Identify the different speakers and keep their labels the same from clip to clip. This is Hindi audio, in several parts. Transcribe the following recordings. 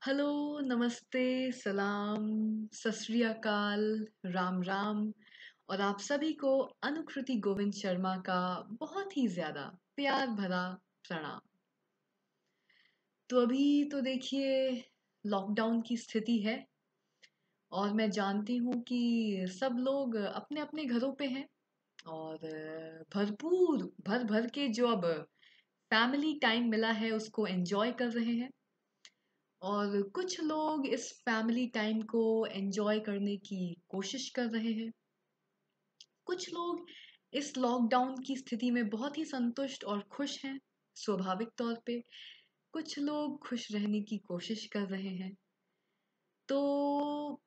Speaker 1: हेलो, नमस्ते, सलाम, सत श्री अकाल, राम राम और आप सभी को अनुकृति गोविंद शर्मा का बहुत ही ज़्यादा प्यार भरा प्रणाम। तो अभी तो देखिए लॉकडाउन की स्थिति है और मैं जानती हूँ कि सब लोग अपने-अपने घरों पे हैं और भरपूर भर-भर के जो अब फैमिली टाइम मिला है उसको एन्जॉय कर रहे हैं। और कुछ लोग इस फैमिली टाइम को एंजॉय करने की कोशिश कर रहे हैं। कुछ लोग इस लॉकडाउन की स्थिति में बहुत ही संतुष्ट और खुश हैं, स्वाभाविक तौर पे। कुछ लोग खुश रहने की कोशिश कर रहे हैं। तो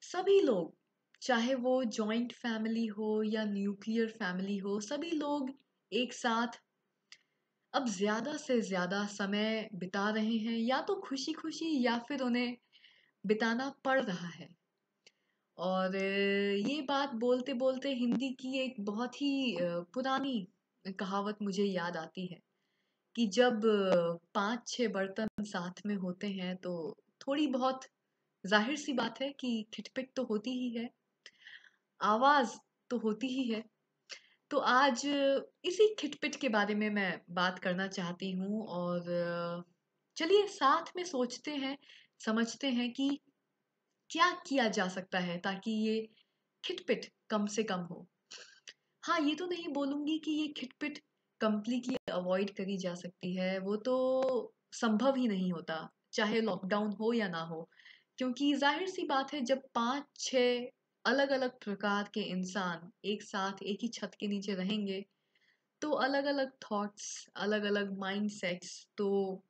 Speaker 1: सभी लोग, चाहे वो जॉइंट फैमिली हो या न्यूक्लियर फैमिली हो, सभी लोग एक साथ अब ज़्यादा से ज़्यादा समय बिता रहे हैं, या तो खुशी-खुशी या फिर उन्हें बिताना पड़ रहा है। और ये बात बोलते-बोलते हिंदी की एक बहुत ही पुरानी कहावत मुझे याद आती है कि जब 5-6 बर्तन साथ में होते हैं तो थोड़ी बहुत ज़ाहिर-सी बात है कि खिटपिट तो होती ही है, आवाज़ तो होती ही है। तो आज इसी खिटपिट के बारे में मैं बात करना चाहती हूँ और चलिए साथ में सोचते हैं, समझते हैं कि क्या किया जा सकता है ताकि ये खिटपिट कम से कम हो। हाँ, ये तो नहीं बोलूँगी कि ये खिटपिट कंप्लीटली अवॉइड करी जा सकती है, वो तो संभव ही नहीं होता, चाहे लॉकडाउन हो या ना हो। क्योंकि ज़ाहिर-सी बात है जब 5-6 अलग-अलग प्रकार के इंसान एक साथ एक ही छत के नीचे रहेंगे, तो अलग-अलग थॉट्स, अलग-अलग माइंडसेट्स, तो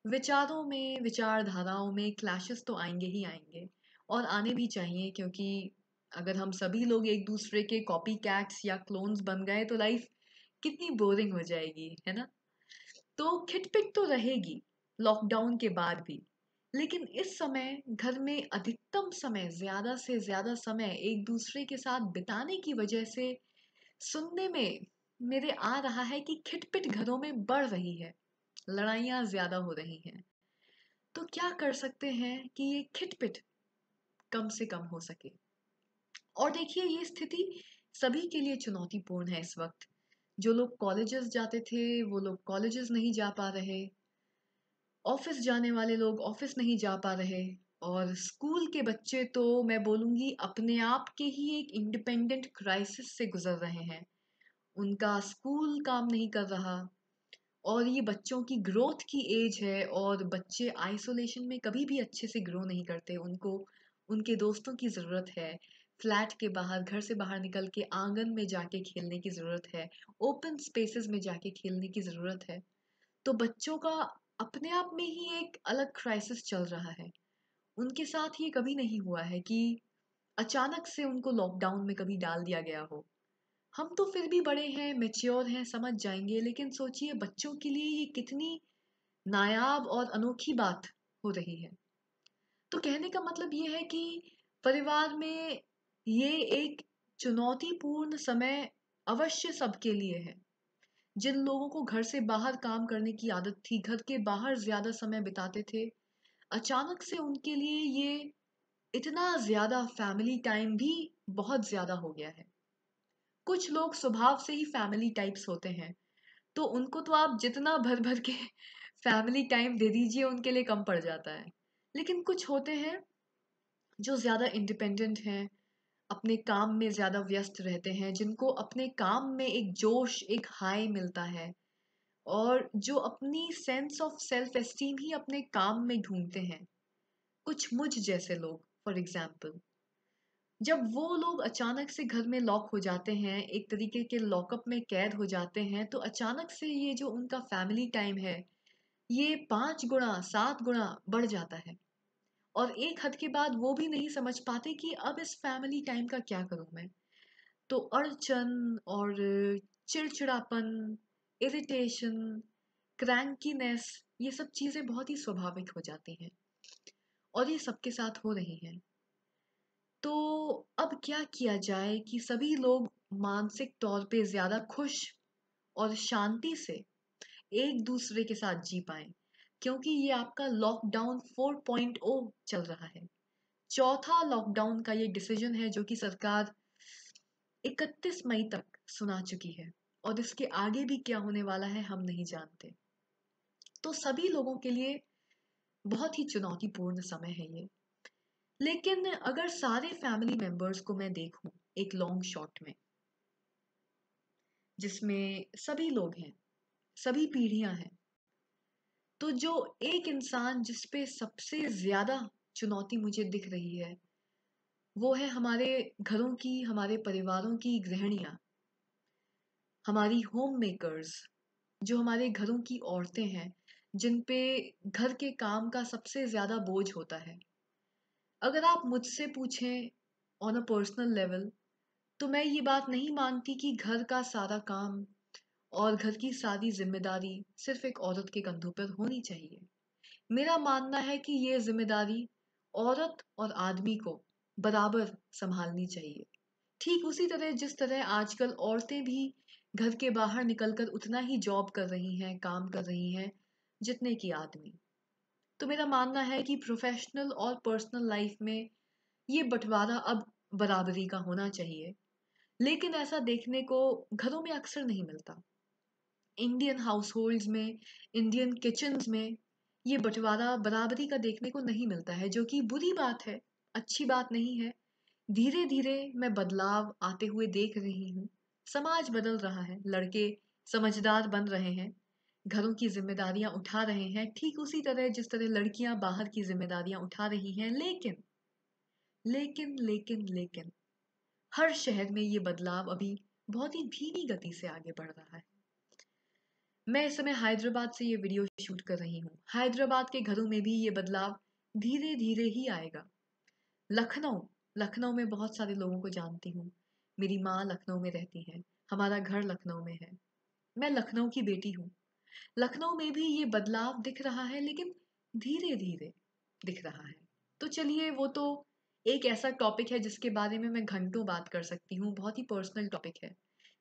Speaker 1: विचारों में, विचारधाराओं में क्लैशेस तो आएँगे ही आएँगे और आने भी चाहिए क्योंकि अगर हम सभी लोग एक दूसरे के कॉपी कैट्स या क्लोन्स बन गए तो लाइफ कितनी बोरिंग हो जाएगी, है ना? तो खिटपिट तो रहेगी लॉकडाउन के बाद भी। लेकिन इस समय घर में अधिकतम समय, ज़्यादा से ज़्यादा समय एक दूसरे के साथ बिताने की वजह से सुनने में मेरे आ रहा है कि खिटपिट घरों में बढ़ रही है, लड़ाइयाँ ज़्यादा हो रही हैं। तो क्या कर सकते हैं कि ये खिटपिट कम से कम हो सके? और देखिए ये स्थिति सभी के लिए चुनौतीपूर्ण है इस वक्त। जो लोग कॉलेजेस जाते थे वो लोग कॉलेजेस नहीं जा पा रहे, ऑफिस जाने वाले लोग ऑफिस नहीं जा पा रहे और स्कूल के बच्चे तो मैं बोलूँगी अपने आप के ही एक इंडिपेंडेंट क्राइसिस से गुजर रहे हैं। उनका स्कूल काम नहीं कर रहा और ये बच्चों की ग्रोथ की एज है और बच्चे आइसोलेशन में कभी भी अच्छे से ग्रो नहीं करते। उनको उनके दोस्तों की ज़रूरत है। फ्लैट के बाहर, घर से बाहर निकल के आंगन में जाके खेलने की ज़रूरत है। ओपन स्पेसेस में जाके खेलने की ज़रूरत है। तो बच्चों का अपने आप में ही एक अलग क्राइसिस चल रहा है। उनके साथ ये कभी नहीं हुआ है कि अचानक से उनको लॉकडाउन में कभी डाल दिया गया हो। हम तो फिर भी बड़े हैं, मैच्योर हैं, समझ जाएँगे, लेकिन सोचिए बच्चों के लिए ये कितनी नायाब और अनोखी बात हो रही है। तो कहने का मतलब ये है कि परिवार में ये एक चुनौतीपूर्ण समय अवश्य सबके लिए है। जिन लोगों को घर से बाहर काम करने की आदत थी, घर के बाहर ज़्यादा समय बिताते थे, अचानक से उनके लिए ये इतना ज़्यादा फैमिली टाइम भी बहुत ज़्यादा हो गया है। कुछ लोग स्वभाव से ही फैमिली टाइप्स होते हैं। तो उनको तो आप जितना भर-भर के फैमिली टाइम दे दीजिए उनके लिए कम पड़ जाता है। लेकिन कुछ होते हैं जो ज़्यादा इंडिपेंडेंट हैं, अपने काम में ज़्यादा व्यस्त रहते हैं, जिनको अपने काम में एक जोश, एक हाई मिलता है और जो अपनी सेंस ऑफ सेल्फ एस्टीम ही अपने काम में ढूँढते हैं। कुछ मुझ जैसे लोग फॉर एग्ज़ाम्पल। जब वो लोग अचानक से घर में लॉक हो जाते हैं, एक तरीके के लॉकअप में कैद हो जाते हैं, तो अचानक से ये जो उनका फैमिली टाइम है, ये 5 गुणा, 7 गुणा बढ़ जाता है। और एक हद के बाद वो भी नहीं समझ पाते कि अब इस फैमिली टाइम का क्या करूँ मैं? तो अड़चन और चिड़चिड़ापन, इरिटेशन, क्रैंकीनेस, ये सब चीज़ें बहुत ही स्वाभाविक हो जाती हैं और ये सबके साथ हो रही हैं। तो अब क्या किया जाए कि सभी लोग मानसिक तौर पे ज़्यादा खुश और शांति से एक दूसरे के साथ जी पाएँ? क्योंकि ये आपका लॉकडाउन 4.0 चल रहा है। चौथा लॉकडाउन का ये डिसीजन है जो कि सरकार 31 मई तक सुना चुकी है, और इसके आगे भी क्या होने वाला है हम नहीं जानते। तो सभी लोगों के लिए बहुत ही चुनौतीपूर्ण समय है ये। लेकिन अगर सारे फैमिली मेंबर्स को मैं देखूं एक लॉन्ग शॉट में, जिसमें सभी लोग हैं, सभी पीढ़ियां हैं, तो जो एक इंसान जिस पे सबसे ज्यादा चुनौती मुझे दिख रही है वो है हमारे घरों की, हमारे परिवारों की गृहिणियां, हमारी होम मेकर्स, जो हमारे घरों की औरतें हैं, जिन पे घर के काम का सबसे ज्यादा बोझ होता है। अगर आप मुझसे पूछें ऑन अ पर्सनल लेवल, तो मैं ये बात नहीं मानती कि घर का सारा काम और घर की सारी जिम्मेदारी सिर्फ एक औरत के कंधों पर होनी चाहिए। मेरा मानना है कि ये जिम्मेदारी औरत और आदमी को बराबर संभालनी चाहिए। ठीक उसी तरह जिस तरह आजकल औरतें भी घर के बाहर निकलकर उतना ही जॉब कर रही हैं, काम कर रही हैं, जितने कि आदमी। तो मेरा मानना है कि प्रोफेशनल और पर्सनल लाइफ में ये बंटवारा अब बराबरी का होना चाहिए। लेकिन ऐसा देखने को घरों में अक्सर नहीं मिलता। इंडियन हाउस में, इंडियन किचन्स में ये बंटवारा बराबरी का देखने को नहीं मिलता है, जो कि बुरी बात है, अच्छी बात नहीं है। धीरे धीरे मैं बदलाव आते हुए देख रही हूँ। समाज बदल रहा है, लड़के समझदार बन रहे हैं, घरों की जिम्मेदारियां उठा रहे हैं, ठीक उसी तरह जिस तरह लड़कियां बाहर की जिम्मेदारियां उठा रही हैं। लेकिन हर शहर में ये बदलाव अभी बहुत ही धीमी गति से आगे बढ़ रहा है। मैं इस समय हैदराबाद से ये वीडियो शूट कर रही हूँ। हैदराबाद के घरों में भी ये बदलाव धीरे धीरे ही आएगा। लखनऊ, लखनऊ में बहुत सारे लोगों को जानती हूँ। मेरी माँ लखनऊ में रहती है, हमारा घर लखनऊ में है, मैं लखनऊ की बेटी हूँ। लखनऊ में भी ये बदलाव दिख रहा है, लेकिन धीरे धीरे दिख रहा है। तो चलिए, वो तो एक ऐसा टॉपिक है जिसके बारे में मैं घंटों बात कर सकती हूँ, बहुत ही पर्सनल टॉपिक है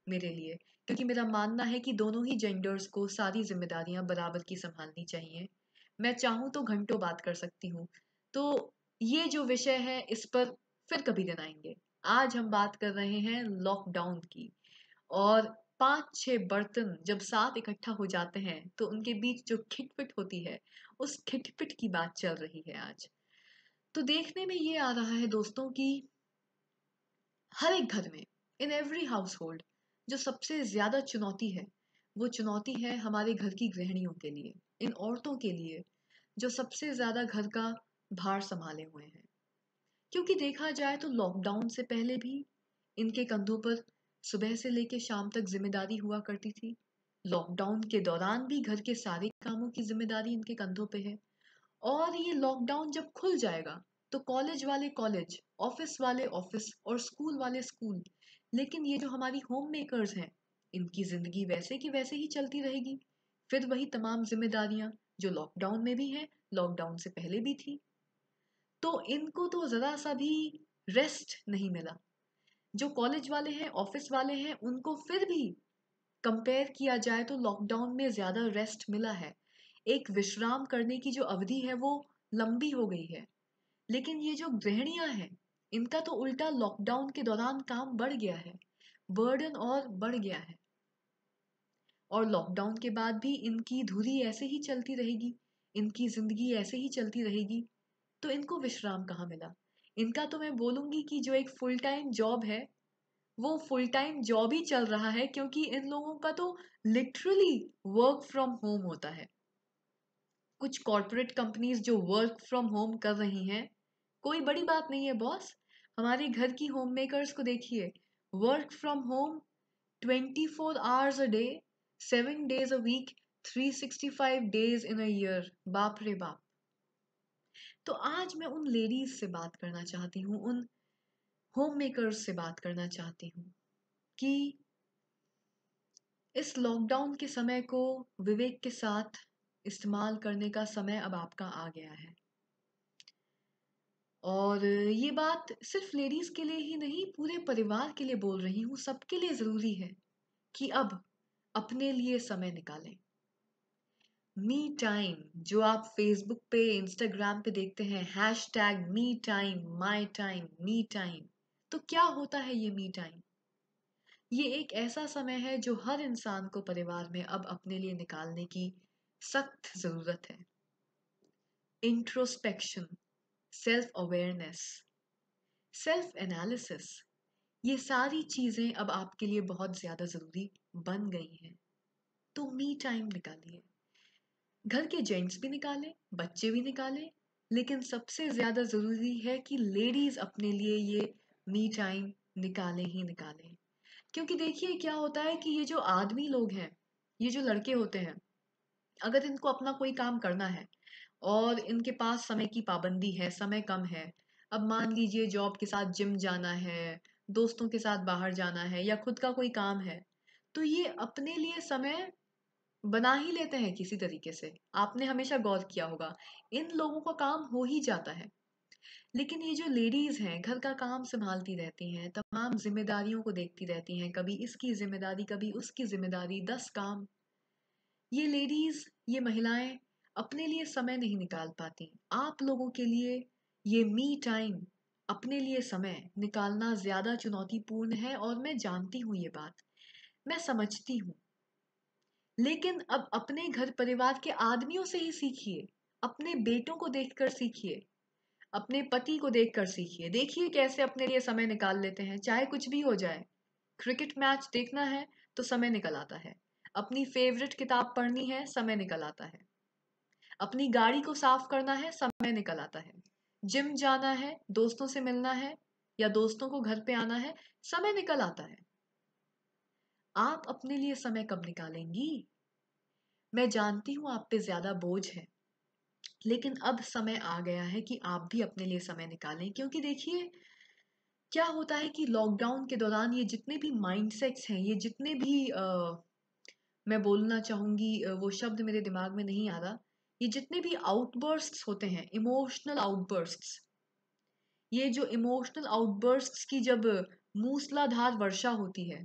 Speaker 1: मेरे लिए, क्योंकि मेरा मानना है कि दोनों ही जेंडर्स को सारी जिम्मेदारियां बराबर की संभालनी चाहिए। मैं चाहूँ तो घंटों बात कर सकती हूँ। तो ये जो विषय है इस पर फिर कभी दिन आएंगे। आज हम बात कर रहे हैं लॉकडाउन की। और 5-6 बर्तन जब साथ इकट्ठा हो जाते हैं तो उनके बीच जो खिटपिट होती है, उस खिटपिट की बात चल रही है आज। तो देखने में ये आ रहा है दोस्तों कि हर एक घर में, इन एवरी हाउस होल्ड, जो सबसे ज्यादा चुनौती है वो चुनौती है हमारे घर की गृहिणियों के लिए, इन औरतों के लिए जो सबसे ज्यादा घर का भार संभाले हुए हैं। क्योंकि देखा जाए तो लॉकडाउन से पहले भी इनके कंधों पर सुबह से लेकर शाम तक जिम्मेदारी हुआ करती थी। लॉकडाउन के दौरान भी घर के सारे कामों की जिम्मेदारी इनके कंधों पे है। और ये लॉकडाउन जब खुल जाएगा तो कॉलेज वाले कॉलेज, ऑफिस वाले ऑफिस और स्कूल वाले स्कूल, लेकिन ये जो हमारी होम मेकर्स हैं, इनकी जिंदगी वैसे की वैसे ही चलती रहेगी। फिर वही तमाम जिम्मेदारियां जो लॉकडाउन में भी हैं, लॉकडाउन से पहले भी थी। तो इनको तो जरा सा भी रेस्ट नहीं मिला। जो कॉलेज वाले हैं, ऑफिस वाले हैं, उनको फिर भी कंपेयर किया जाए तो लॉकडाउन में ज्यादा रेस्ट मिला है। एक विश्राम करने की जो अवधि है वो लंबी हो गई है। लेकिन ये जो गृहिणियां हैं, इनका तो उल्टा लॉकडाउन के दौरान काम बढ़ गया है, बर्डन और बढ़ गया है। और लॉकडाउन के बाद भी इनकी धुरी ऐसे ही चलती रहेगी, इनकी जिंदगी ऐसे ही चलती रहेगी। तो इनको विश्राम कहाँ मिला? इनका तो मैं बोलूंगी कि जो एक फुल टाइम जॉब है वो फुल टाइम जॉब ही चल रहा है, क्योंकि इन लोगों का तो लिटरली वर्क फ्रॉम होम होता है। कुछ कॉरपोरेट कंपनीज जो वर्क फ्रॉम होम कर रही हैं, कोई बड़ी बात नहीं है बॉस। हमारे घर की होम मेकर्स को देखिए, work from home 24 hours a day, 7 days a week, 365 days in a year. बाप रे बाप। तो आज मैं उन लेडीज से बात करना चाहती हूँ, उन होम मेकर्स से बात करना चाहती हूँ कि इस लॉकडाउन के समय को विवेक के साथ इस्तेमाल करने का समय अब आपका आ गया है। और ये बात सिर्फ लेडीज के लिए ही नहीं, पूरे परिवार के लिए बोल रही हूँ। सबके लिए जरूरी है कि अब अपने लिए समय निकालें। मी टाइम जो आप फेसबुक पे इंस्टाग्राम पे देखते हैं, hashtag me time, my time, me time. तो क्या होता है ये मी टाइम? ये एक ऐसा समय है जो हर इंसान को परिवार में अब अपने लिए निकालने की सख्त जरूरत है। Introspection, self awareness, self analysis, ये सारी चीजें अब आपके लिए बहुत ज्यादा जरूरी बन गई हैं। तो मी टाइम निकालिए। घर के जेंट्स भी निकालें, बच्चे भी निकालें, लेकिन सबसे ज्यादा जरूरी है कि लेडीज अपने लिए ये मी टाइम निकालें ही निकालें। क्योंकि देखिए क्या होता है कि ये जो आदमी लोग हैं, ये जो लड़के होते हैं, अगर इनको अपना कोई काम करना है और इनके पास समय की पाबंदी है, समय कम है, अब मान लीजिए जॉब के साथ जिम जाना है, दोस्तों के साथ बाहर जाना है या खुद का कोई काम है, तो ये अपने लिए समय बना ही लेते हैं किसी तरीके से। आपने हमेशा गौर किया होगा, इन लोगों का काम हो ही जाता है। लेकिन ये जो लेडीज हैं, घर का काम संभालती रहती हैं, तमाम जिम्मेदारियों को देखती रहती हैं, कभी इसकी जिम्मेदारी कभी उसकी जिम्मेदारी, 10 काम। ये लेडीज, ये महिलाएं अपने लिए समय नहीं निकाल पाती। आप लोगों के लिए ये मी टाइम, अपने लिए समय निकालना ज्यादा चुनौतीपूर्ण है, और मैं जानती हूँ ये बात, मैं समझती हूँ। लेकिन अब अपने घर परिवार के आदमियों से ही सीखिए। अपने बेटों को देखकर सीखिए, अपने पति को देखकर सीखिए। देखिए कैसे अपने लिए समय निकाल लेते हैं, चाहे कुछ भी हो जाए। क्रिकेट मैच देखना है तो समय निकल आता है, अपनी फेवरेट किताब पढ़नी है समय निकल आता है, अपनी गाड़ी को साफ करना है समय निकल आता है, जिम जाना है, दोस्तों से मिलना है या दोस्तों को घर पे आना है, समय निकल आता है। आप अपने लिए समय कब निकालेंगी? मैं जानती हूँ आप पे ज्यादा बोझ है, लेकिन अब समय आ गया है कि आप भी अपने लिए समय निकालें। क्योंकि देखिए क्या होता है कि लॉकडाउन के दौरान ये जितने भी माइंडसेट्स हैं, ये जितने भी मैं बोलना चाहूंगी, वो शब्द मेरे दिमाग में नहीं आ रहा, ये जितने भी आउटबर्स्ट्स होते हैं, इमोशनल आउटबर्स्ट्स, ये जो इमोशनल आउटबर्स्ट्स की जब मूसलाधार वर्षा होती है,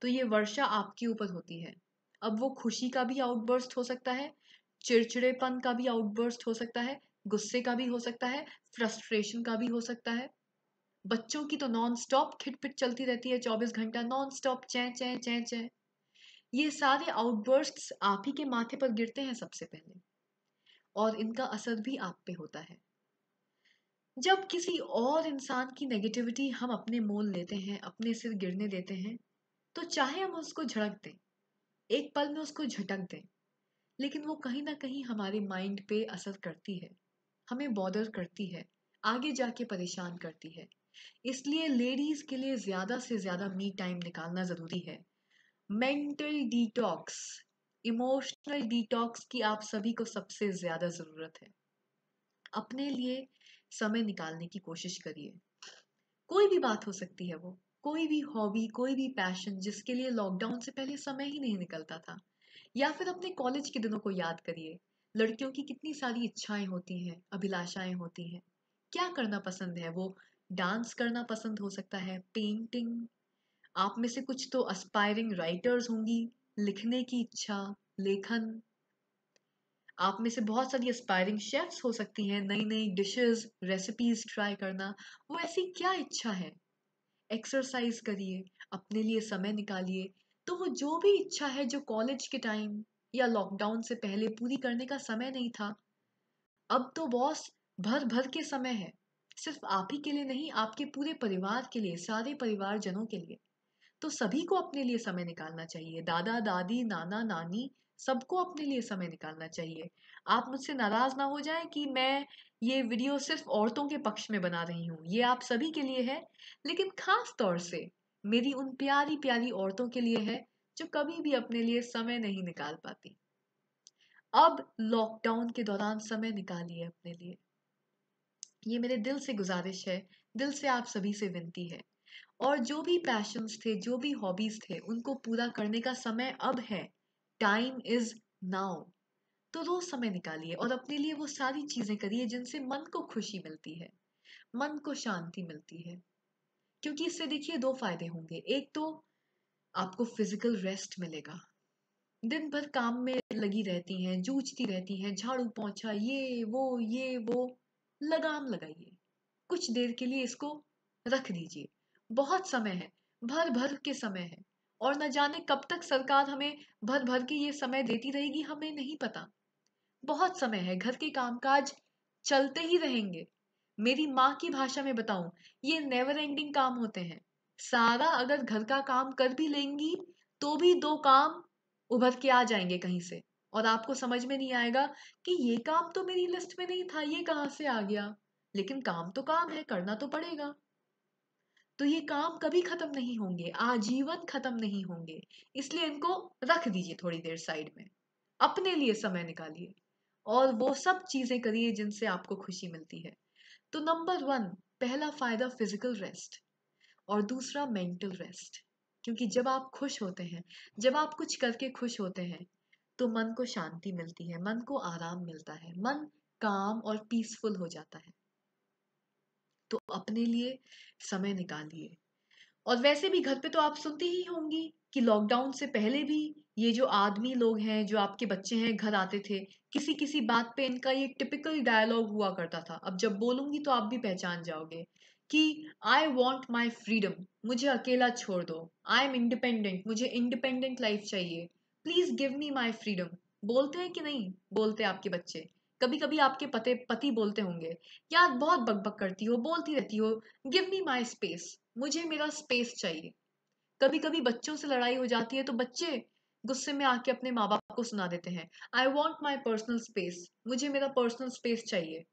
Speaker 1: तो ये वर्षा आपके ऊपर होती है। अब वो खुशी का भी आउटबर्स्ट हो सकता है, चिड़चिड़ेपन का भी आउटबर्स्ट हो सकता है, गुस्से का भी हो सकता है, फ्रस्ट्रेशन का भी हो सकता है। बच्चों की तो नॉन स्टॉप खिटपिट चलती रहती है, 24 घंटा नॉन स्टॉप चै चै चै चै। ये सारे आउटबर्स्ट्स आप ही के माथे पर गिरते हैं सबसे पहले, और इनका असर भी आप पे होता है। जब किसी और इंसान की नेगेटिविटी हम अपने मोल लेते हैं, अपने सिर गिरने देते हैं, तो चाहे हम उसको झड़क दें, एक पल में उसको झटक दें, लेकिन वो कहीं ना कहीं हमारे माइंड पे असर करती है, हमें बॉदर करती है, आगे जाके परेशान करती है। इसलिए लेडीज के लिए ज्यादा से ज्यादा मी टाइम निकालना जरूरी है। मेंटल डिटॉक्स, इमोशनल डिटॉक्स की आप सभी को सबसे ज्यादा जरूरत है। अपने लिए समय निकालने की कोशिश करिए। कोई भी बात हो सकती है वो, कोई भी हॉबी, कोई भी पैशन जिसके लिए लॉकडाउन से पहले समय ही नहीं निकलता था। या फिर अपने कॉलेज के दिनों को याद करिए। लड़कियों की कितनी सारी इच्छाएं होती हैं, अभिलाषाएं होती हैं। क्या करना पसंद है वो? डांस करना पसंद हो सकता है, पेंटिंग। आप में से कुछ तो एस्पायरिंग राइटर्स होंगी, लिखने की इच्छा, लेखन। आप में से बहुत सारी एस्पायरिंग शेफ्स हो सकती हैं, नई नई डिशेस, रेसिपीज ट्राई करना। वो ऐसी क्या इच्छा है? एक्सरसाइज करिए, अपने लिए समय निकालिए। तो वो जो भी इच्छा है जो कॉलेज के टाइम या लॉकडाउन से पहले पूरी करने का समय नहीं था, अब तो बॉस भर भर के समय है। सिर्फ आप ही के लिए नहीं, आपके पूरे परिवार के लिए, सारे परिवारजनों के लिए। तो सभी को अपने लिए समय निकालना चाहिए, दादा दादी, नाना नानी, सबको अपने लिए समय निकालना चाहिए। आप मुझसे नाराज ना हो जाएं कि मैं ये वीडियो सिर्फ औरतों के पक्ष में बना रही हूँ, ये आप सभी के लिए है, लेकिन खास तौर से मेरी उन प्यारी प्यारी औरतों के लिए है जो कभी भी अपने लिए समय नहीं निकाल पाती। अब लॉकडाउन के दौरान समय निकालिए अपने लिए। ये मेरे दिल से गुजारिश है, दिल से आप सभी से विनती है। और जो भी पैशंस थे, जो भी हॉबीज थे, उनको पूरा करने का समय अब है। Time is now. तो रोज समय निकालिए और अपने लिए वो सारी चीजें करिए जिनसे मन को खुशी मिलती है, मन को शांति मिलती है। क्योंकि इससे देखिए दो फायदे होंगे। एक तो आपको फिजिकल रेस्ट मिलेगा, दिन भर काम में लगी रहती हैं, जूझती रहती हैं, झाड़ू पोंछा, ये वो। लगाम लगाइए, कुछ देर के लिए इसको रख दीजिए। बहुत समय है, भर भर के समय है, और न जाने कब तक सरकार हमें भर भर के ये समय देती रहेगी, हमें नहीं पता। बहुत समय है, घर के कामकाज चलते ही रहेंगे। मेरी माँ की भाषा में बताऊं, ये नेवर एंडिंग काम होते हैं। सारा अगर घर का काम कर भी लेंगी तो भी दो काम उभर के आ जाएंगे कहीं से, और आपको समझ में नहीं आएगा कि ये काम तो मेरी लिस्ट में नहीं था, ये कहाँ से आ गया। लेकिन काम तो काम है, करना तो पड़ेगा। तो ये काम कभी खत्म नहीं होंगे, आजीवन खत्म नहीं होंगे। इसलिए इनको रख दीजिए थोड़ी देर साइड में, अपने लिए समय निकालिए और वो सब चीजें करिए जिनसे आपको खुशी मिलती है। तो नंबर वन, पहला फायदा फिजिकल रेस्ट, और दूसरा मेंटल रेस्ट। क्योंकि जब आप खुश होते हैं, जब आप कुछ करके खुश होते हैं, तो मन को शांति मिलती है, मन को आराम मिलता है, मन काम और पीसफुल हो जाता है। तो अपने लिए समय निकालिए। और वैसे भी घर पे तो आप सुनती ही होंगी कि लॉकडाउन से पहले भी ये जो आदमी लोग हैं, जो आपके बच्चे हैं, घर आते थे, किसी किसी बात पे इनका ये टिपिकल डायलॉग हुआ करता था। अब जब बोलूंगी तो आप भी पहचान जाओगे कि आई वॉन्ट माई फ्रीडम, मुझे अकेला छोड़ दो। आई एम इंडिपेंडेंट, मुझे इंडिपेंडेंट लाइफ चाहिए। Please give me my freedom. बोलते हैं कि नहीं बोलते आपके बच्चे? कभी कभी आपके पति बोलते होंगे, यार बहुत बकबक करती हो, बोलती रहती हो, गिव मी माई स्पेस, मुझे मेरा स्पेस चाहिए। कभी कभी बच्चों से लड़ाई हो जाती है तो बच्चे गुस्से में आके अपने माँ बाप को सुना देते हैं, I want my personal space, मुझे मेरा पर्सनल स्पेस चाहिए।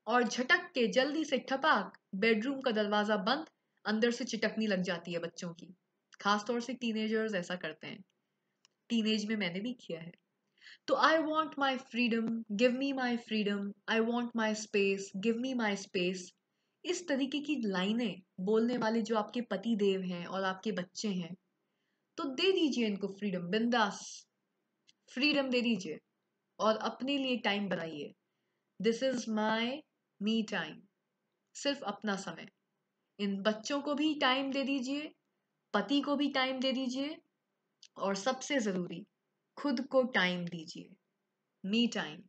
Speaker 1: और झटक के जल्दी से ठपाक बेडरूम का दरवाजा बंद, अंदर से चिटकनी लग जाती है बच्चों की। खासतौर से टीनेजर्स ऐसा करते हैं, टीनेज में मैंने भी किया है। तो I want my freedom, give me my freedom, I want my space, give me my space. इस तरीके की लाइनें बोलने वाले जो आपके पति देव हैं और आपके बच्चे हैं, तो दे दीजिए इनको फ्रीडम, बिंदास फ्रीडम दे दीजिए और अपने लिए टाइम बनाइए। This is my me time, सिर्फ अपना समय। इन बच्चों को भी टाइम दे दीजिए, पति को भी टाइम दे दीजिए, और सबसे जरूरी, खुद को टाइम दीजिए, मी टाइम।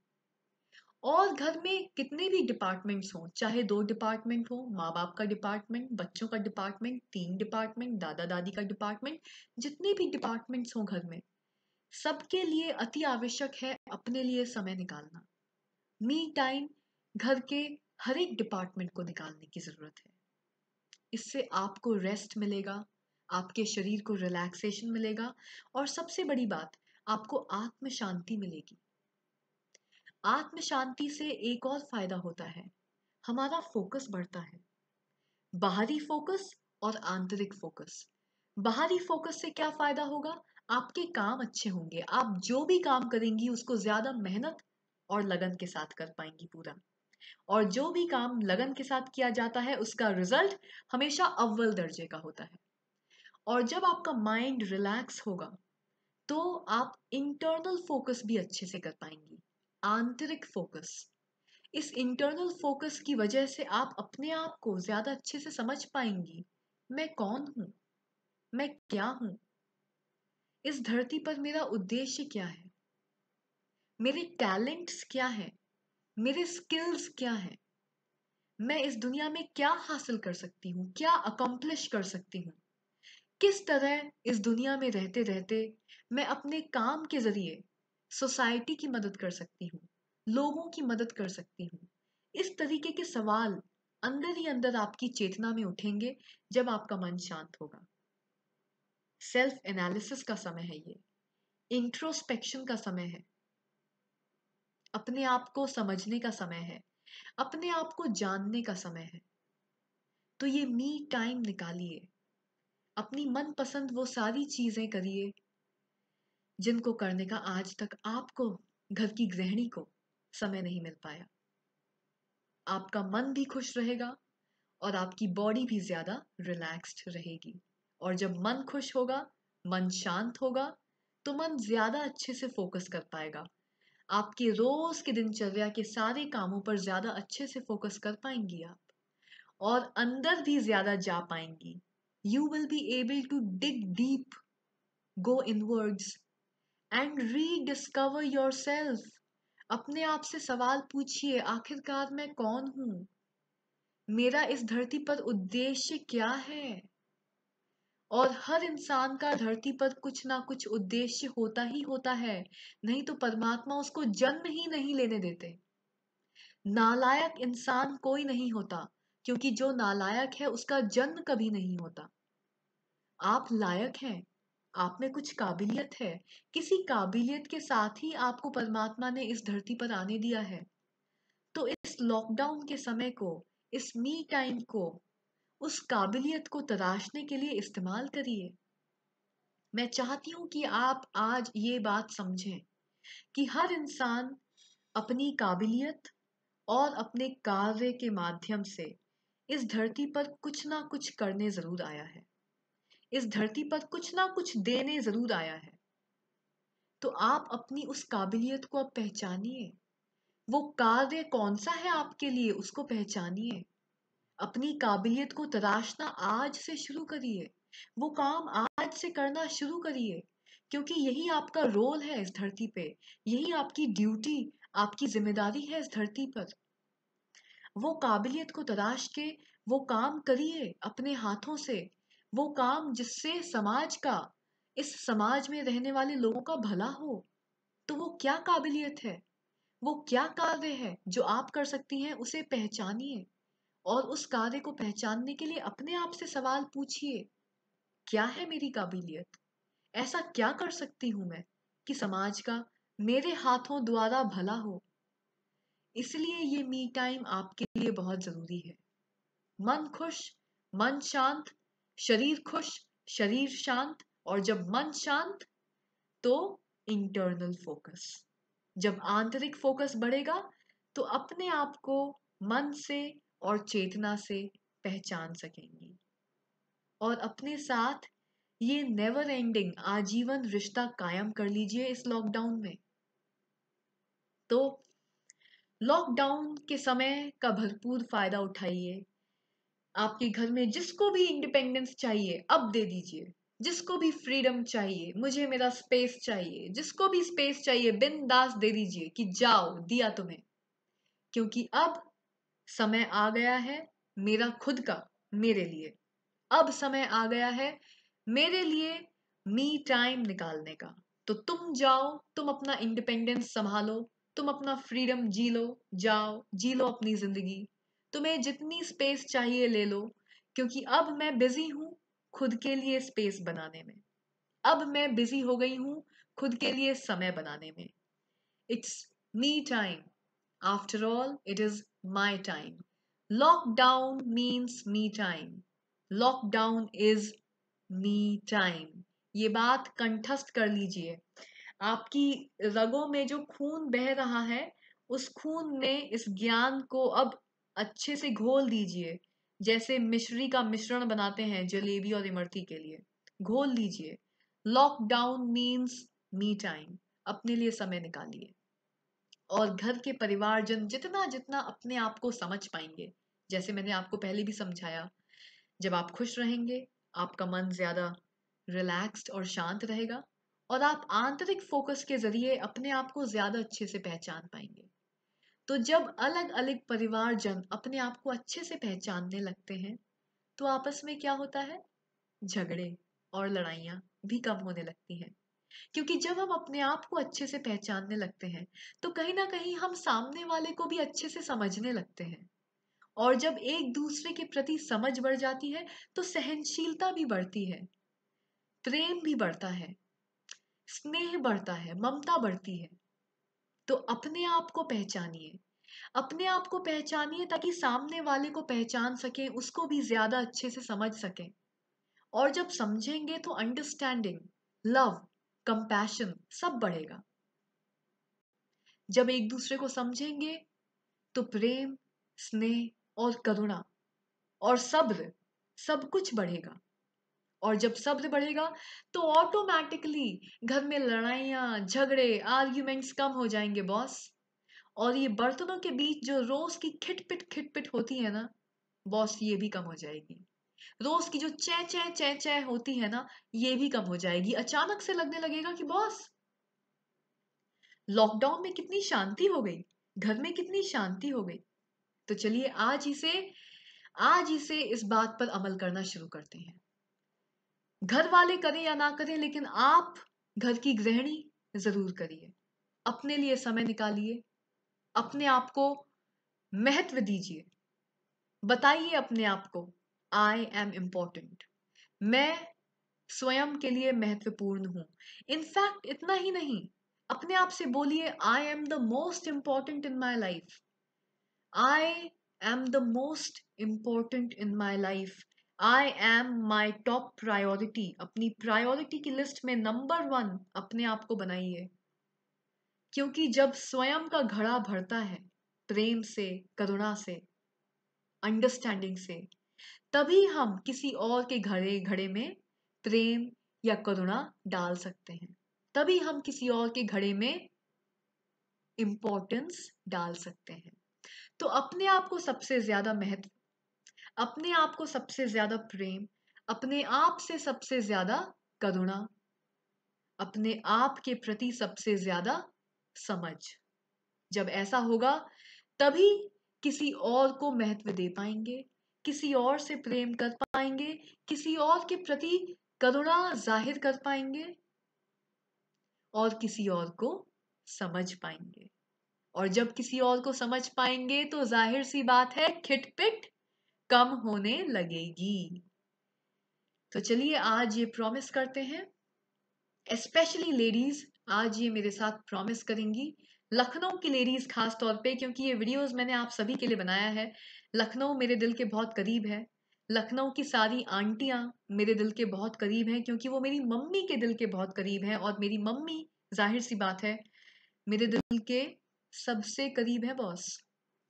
Speaker 1: और घर में कितने भी डिपार्टमेंट्स हों, चाहे 2 डिपार्टमेंट हो, माँ बाप का डिपार्टमेंट, बच्चों का डिपार्टमेंट, 3 डिपार्टमेंट, दादा दादी का डिपार्टमेंट, जितने भी डिपार्टमेंट्स हों घर में, सबके लिए अति आवश्यक है अपने लिए समय निकालना। मी टाइम घर के हर एक डिपार्टमेंट को निकालने की जरूरत है। इससे आपको रेस्ट मिलेगा, आपके शरीर को रिलैक्सेशन मिलेगा, और सबसे बड़ी बात, आपको आत्म शांति मिलेगी। आत्म शांति से एक और फायदा होता है, हमारा फोकस बढ़ता है। बाहरी फोकस और आंतरिक फोकस। बाहरी फोकस से क्या फायदा होगा? आपके काम अच्छे होंगे, आप जो भी काम करेंगी उसको ज्यादा मेहनत और लगन के साथ कर पाएंगी पूरा। और जो भी काम लगन के साथ किया जाता है उसका रिजल्ट हमेशा अव्वल दर्जे का होता है। और जब आपका माइंड रिलैक्स होगा तो आप इंटरनल फोकस भी अच्छे से कर पाएंगी, आंतरिक फोकस। इस इंटरनल फोकस की वजह से आप अपने आप को ज्यादा अच्छे से समझ पाएंगी। मैं कौन हूं, मैं क्या हूं, इस धरती पर मेरा उद्देश्य क्या है, मेरे टैलेंट्स क्या हैं, मेरे स्किल्स क्या हैं, मैं इस दुनिया में क्या हासिल कर सकती हूँ, क्या अकम्प्लिश कर सकती हूँ। किस तरह इस दुनिया में रहते रहते मैं अपने काम के जरिए सोसाइटी की मदद कर सकती हूँ, लोगों की मदद कर सकती हूँ। इस तरीके के सवाल अंदर ही अंदर आपकी चेतना में उठेंगे जब आपका मन शांत होगा। सेल्फ एनालिसिस का समय है ये, इंट्रोस्पेक्शन का समय है, अपने आप को समझने का समय है, अपने आप को जानने का समय है। तो ये मी टाइम निकालिए, अपनी मनपसंद वो सारी चीजें करिए जिनको करने का आज तक आपको, घर की गृहिणी को, समय नहीं मिल पाया। आपका मन भी खुश रहेगा और आपकी बॉडी भी ज्यादा रिलैक्स्ड रहेगी। और जब मन खुश होगा, मन शांत होगा, तो मन ज्यादा अच्छे से फोकस कर पाएगा। आपके रोज के दिनचर्या के सारे कामों पर ज्यादा अच्छे से फोकस कर पाएंगी आप, और अंदर भी ज्यादा जा पाएंगी। You will be able to dig deep, go inwards and rediscover yourself. अपने आप से सवाल पूछिए, आखिरकार मैं कौन हूँ? मेरा इस धरती पर उद्देश्य क्या है? और हर इंसान का धरती पर कुछ ना कुछ उद्देश्य होता ही होता है, नहीं तो परमात्मा उसको जन्म ही नहीं लेने देते। नालायक इंसान कोई नहीं होता, क्योंकि जो नालायक है उसका जन्म कभी नहीं होता। आप लायक हैं, आप में कुछ काबिलियत है, किसी काबिलियत के साथ ही आपको परमात्मा ने इस धरती पर आने दिया है। तो इस लॉकडाउन के समय को, इस मी टाइम को, उस काबिलियत को तराशने के लिए इस्तेमाल करिए। मैं चाहती हूँ कि आप आज ये बात समझें कि हर इंसान अपनी काबिलियत और अपने कार्य के माध्यम से इस धरती पर कुछ ना कुछ करने जरूर आया है, इस धरती पर कुछ ना कुछ देने जरूर आया है। तो आप अपनी उस काबिलियत को अब पहचानिए, वो कार्य कौन सा है आपके लिए उसको पहचानिए। अपनी काबिलियत को तराशना आज से शुरू करिए, वो काम आज से करना शुरू करिए, क्योंकि यही आपका रोल है इस धरती पे, यही आपकी ड्यूटी, आपकी जिम्मेदारी है इस धरती पर। वो काबिलियत को तराश के वो काम करिए अपने हाथों से, वो काम जिससे समाज का, इस समाज में रहने वाले लोगों का भला हो। तो वो क्या काबिलियत है, वो क्या कार्य है जो आप कर सकती हैं, उसे पहचानिए। और उस कार्य को पहचानने के लिए अपने आप से सवाल पूछिए, क्या है मेरी काबिलियत? ऐसा क्या कर सकती हूं मैं कि समाज का मेरे हाथों द्वारा भला हो? इसलिए ये मी टाइम आपके लिए बहुत जरूरी है। मन खुश, मन शांत, शरीर खुश, शरीर शांत, और जब मन शांत तो इंटरनल फोकस। जब आंतरिक फोकस बढ़ेगा तो अपने आप को मन से और चेतना से पहचान सकेंगी। और अपने साथ ये नेवर एंडिंग आजीवन रिश्ता कायम कर लीजिए इस लॉकडाउन में। तो लॉकडाउन के समय का भरपूर फायदा उठाइए। आपके घर में जिसको भी इंडिपेंडेंस चाहिए अब दे दीजिए, जिसको भी फ्रीडम चाहिए, मुझे मेरा स्पेस चाहिए, जिसको भी स्पेस चाहिए बिंदास दे दीजिए कि जाओ, दिया तुम्हें। क्योंकि अब समय आ गया है मेरा खुद का, मेरे लिए। अब समय आ गया है मेरे लिए मी टाइम निकालने का। तो तुम जाओ, तुम अपना इंडिपेंडेंस संभालो, तुम अपना फ्रीडम जी लो, जाओ जी लो अपनी जिंदगी। तुम्हें जितनी स्पेस चाहिए ले लो, क्योंकि अब मैं बिजी हूं खुद के लिए स्पेस बनाने में। अब मैं बिजी हो गई हूं खुद के लिए समय बनाने में। It's me time, after all it is my time. Lockdown means me time, lockdown is me time. ये बात कंठस्थ कर लीजिए। आपकी रगों में जो खून बह रहा है, उस खून में इस ज्ञान को अब अच्छे से घोल दीजिए। जैसे मिश्री का मिश्रण बनाते हैं जलेबी और इमरती के लिए, घोल लीजिए। Lockdown means me time. अपने लिए समय निकालिए। और घर के परिवारजन जितना जितना अपने आप को समझ पाएंगे, जैसे मैंने आपको पहले भी समझाया, जब आप खुश रहेंगे आपका मन ज्यादा रिलैक्स्ड और शांत रहेगा, और आप आंतरिक फोकस के जरिए अपने आप को ज्यादा अच्छे से पहचान पाएंगे। तो जब अलग अलग परिवारजन अपने आप को अच्छे से पहचानने लगते हैं, तो आपस में क्या होता है, झगड़े और लड़ाइयाँ भी कम होने लगती हैं। क्योंकि जब हम अपने आप को अच्छे से पहचानने लगते हैं, तो कहीं ना कहीं हम सामने वाले को भी अच्छे से समझने लगते हैं। और जब एक दूसरे के प्रति समझ बढ़ जाती है, तो सहनशीलता भी बढ़ती है, प्रेम भी बढ़ता है, स्नेह बढ़ता है, ममता बढ़ती है। तो अपने आप को पहचानिए, अपने आप को पहचानिए, ताकि सामने वाले को पहचान सकें, उसको भी ज्यादा अच्छे से समझ सकें। और जब समझेंगे तो अंडरस्टैंडिंग, लव, कंपैशन सब बढ़ेगा। जब एक दूसरे को समझेंगे तो प्रेम, स्नेह और करुणा और सब्र, सब कुछ बढ़ेगा। और जब सब्र बढ़ेगा तो ऑटोमेटिकली घर में लड़ाइयाँ, झगड़े, आर्ग्यूमेंट्स कम हो जाएंगे बॉस। और ये बर्तनों के बीच जो रोज की खिटपिट होती है ना बॉस, ये भी कम हो जाएगी। रोज की जो चै चै होती है ना, ये भी कम हो जाएगी। अचानक से लगने लगेगा कि बॉस लॉकडाउन में कितनी शांति हो गई, घर में कितनी शांति हो गई। तो चलिए आज ही से इस बात पर अमल करना शुरू करते हैं। घर वाले करें या ना करें, लेकिन आप घर की गृहिणी जरूर करिए। अपने लिए समय निकालिए, अपने आप को महत्व दीजिए। बताइए अपने आप को, आई एम इम्पोर्टेंट, मैं स्वयं के लिए महत्वपूर्ण हूं। इनफैक्ट इतना ही नहीं, अपने आप से बोलिए, I am the most important in my life. I am the most important in my life. I am my top priority. अपनी प्रायोरिटी की लिस्ट में नंबर 1 अपने आप को बनाइए। क्योंकि जब स्वयं का घड़ा भरता है प्रेम से, करुणा से, अंडरस्टैंडिंग से, तभी हम किसी और के घड़े घड़े में प्रेम या करुणा डाल सकते हैं। तभी हम किसी और के घड़े में इंपॉर्टेंस डाल सकते हैं। तो अपने आप को सबसे ज्यादा महत्व, अपने आप को सबसे ज्यादा प्रेम, अपने आप से सबसे ज्यादा करुणा, अपने आप के प्रति सबसे ज्यादा समझ। जब ऐसा होगा तभी किसी और को महत्व दे पाएंगे, किसी और से प्रेम कर पाएंगे, किसी और के प्रति करुणा जाहिर कर पाएंगे और किसी और को समझ पाएंगे। और जब किसी और को समझ पाएंगे तो जाहिर सी बात है, खिटपिट कम होने लगेगी। तो चलिए आज ये प्रॉमिस करते हैं, स्पेशली लेडीज आज ये मेरे साथ प्रॉमिस करेंगी, लखनऊ की लेडीज खास तौर पे, क्योंकि ये वीडियोस मैंने आप सभी के लिए बनाया है। लखनऊ मेरे दिल के बहुत करीब है। लखनऊ की सारी आंटियां मेरे दिल के बहुत करीब हैं, क्योंकि वो मेरी मम्मी के दिल के बहुत करीब हैं। और मेरी मम्मी जाहिर सी बात है मेरे दिल के सबसे करीब है बॉस।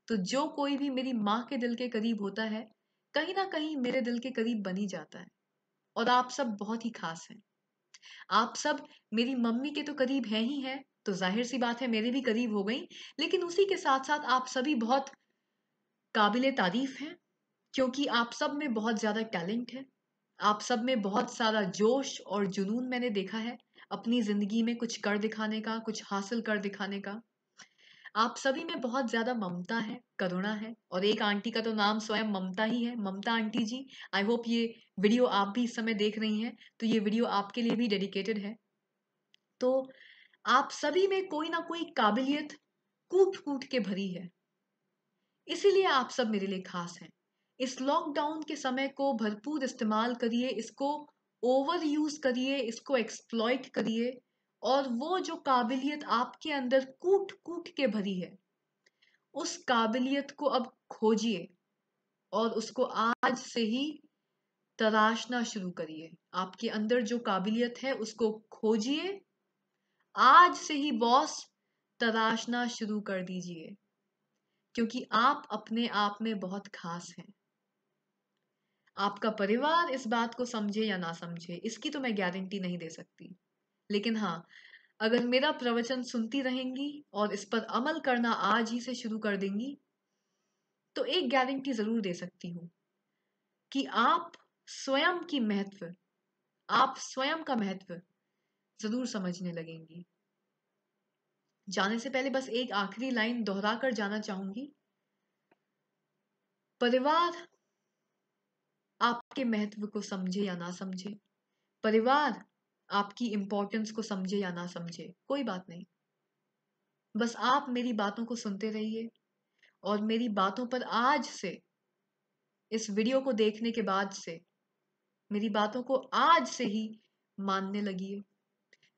Speaker 1: तो जो कोई भी मेरी माँ के दिल के करीब होता है, कहीं ना कहीं मेरे दिल के करीब बनी जाता है। और आप सब बहुत ही खास हैं। आप सब मेरी मम्मी के तो करीब हैं ही हैं, तो जाहिर सी बात है मेरे भी करीब हो गई। लेकिन उसी के साथ साथ आप सभी बहुत काबिले तारीफ हैं, क्योंकि आप सब में बहुत ज्यादा टैलेंट है। आप सब में बहुत सारा जोश और जुनून मैंने देखा है अपनी जिंदगी में कुछ कर दिखाने का, कुछ हासिल कर दिखाने का। आप सभी में बहुत ज्यादा ममता है, करुणा है। और एक आंटी का तो नाम स्वयं ममता ही है, ममता आंटी जी। आई होप ये वीडियो आप भी इस समय देख रही हैं, तो ये वीडियो आपके लिए भी डेडिकेटेड है। तो आप सभी में कोई ना कोई काबिलियत कूट कूट के भरी है, इसीलिए आप सब मेरे लिए खास हैं। इस लॉकडाउन के समय को भरपूर इस्तेमाल करिए, इसको ओवर यूज करिए, इसको एक्सप्लॉइट करिए। और वो जो काबिलियत आपके अंदर कूट कूट के भरी है, उस काबिलियत को अब खोजिए और उसको आज से ही तराशना शुरू करिए। आपके अंदर जो काबिलियत है उसको खोजिए, आज से ही बॉस तराशना शुरू कर दीजिए, क्योंकि आप अपने आप में बहुत खास हैं। आपका परिवार इस बात को समझे या ना समझे, इसकी तो मैं गारंटी नहीं दे सकती। लेकिन हाँ, अगर मेरा प्रवचन सुनती रहेंगी और इस पर अमल करना आज ही से शुरू कर देंगी, तो एक गारंटी जरूर दे सकती हूँ कि स्वयं की महत्व आप स्वयं का महत्व जरूर समझने लगेंगी। जाने से पहले बस एक आखिरी लाइन दोहरा कर जाना चाहूंगी। परिवार आपके महत्व को समझे या ना समझे, परिवार आपकी इंपॉर्टेंस को समझे या ना समझे, कोई बात नहीं। बस आप मेरी बातों को सुनते रहिए और मेरी बातों पर आज से, इस वीडियो को देखने के बाद से, मेरी बातों को आज से ही मानने लगिए।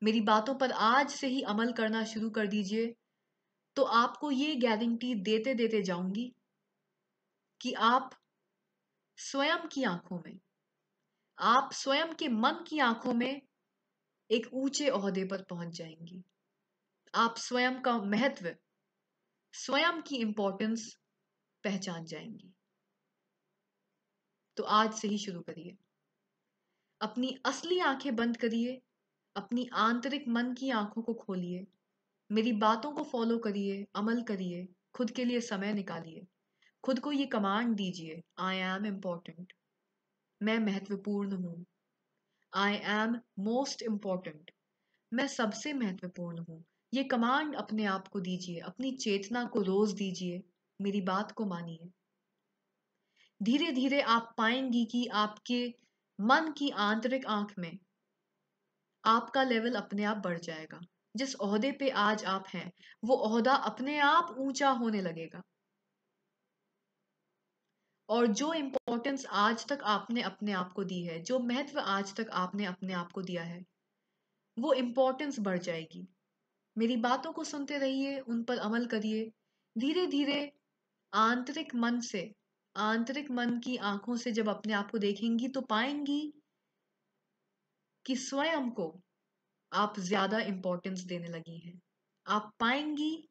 Speaker 1: मेरी बातों पर आज से ही अमल करना शुरू कर दीजिए। तो आपको ये गारंटी देते देते जाऊंगी कि आप स्वयं की आंखों में, आप स्वयं के मन की आंखों में एक ऊंचे ओहदे पर पहुंच जाएंगी। आप स्वयं का महत्व, स्वयं की इंपॉर्टेंस पहचान जाएंगी। तो आज से ही शुरू करिए। अपनी असली आंखें बंद करिए, अपनी आंतरिक मन की आंखों को खोलिए, मेरी बातों को फॉलो करिए, अमल करिए, खुद के लिए समय निकालिए। खुद को ये कमांड दीजिए, आई एम इम्पोर्टेंट, मैं महत्वपूर्ण हूँ। आई एम मोस्ट इम्पोर्टेंट, मैं सबसे महत्वपूर्ण हूँ। ये कमांड अपने आप को दीजिए, अपनी चेतना को रोज दीजिए, मेरी बात को मानिए। धीरे धीरे आप पाएंगी कि आपके मन की आंतरिक आंख में आपका लेवल अपने आप बढ़ जाएगा। जिस ओहदे पे आज आप हैं, वो ओहदा अपने आप ऊंचा होने लगेगा। और जो इम्पोर्टेंस आज तक आपने अपने आप को दी है, जो महत्व आज तक आपने अपने आप को दिया है, वो इम्पोर्टेंस बढ़ जाएगी। मेरी बातों को सुनते रहिए, उन पर अमल करिए। धीरे धीरे आंतरिक मन से, आंतरिक मन की आंखों से जब अपने आप को देखेंगी तो पाएंगी कि स्वयं को आप ज्यादा इंपॉर्टेंस देने लगी हैं। आप पाएंगी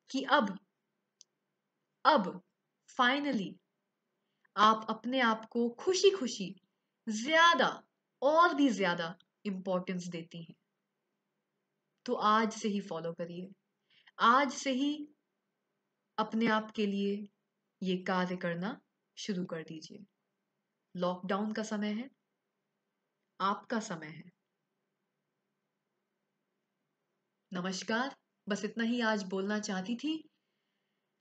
Speaker 1: कि अब फाइनली आप अपने आप को खुशी खुशी ज्यादा और भी ज्यादा इंपॉर्टेंस देती हैं। तो आज से ही फॉलो करिए, आज से ही अपने आप के लिए ये कार्य करना शुरू कर दीजिए। लॉकडाउन का समय है, आपका समय है। नमस्कार, बस इतना ही आज बोलना चाहती थी।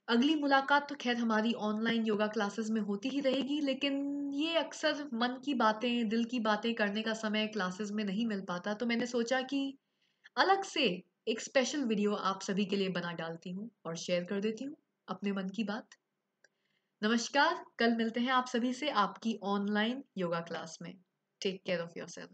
Speaker 1: अगली मुलाकात तो खैर हमारी ऑनलाइन योगा क्लासेस में होती ही रहेगी, लेकिन ये अक्सर मन की बातें, दिल की बातें करने का समय क्लासेस में नहीं मिल पाता, तो मैंने सोचा कि अलग से एक स्पेशल वीडियो आप सभी के लिए बना डालती हूँ और शेयर कर देती हूँ अपने मन की बात। नमस्कार, कल मिलते हैं आप सभी से आपकी ऑनलाइन योगा क्लास में। Take care of yourself.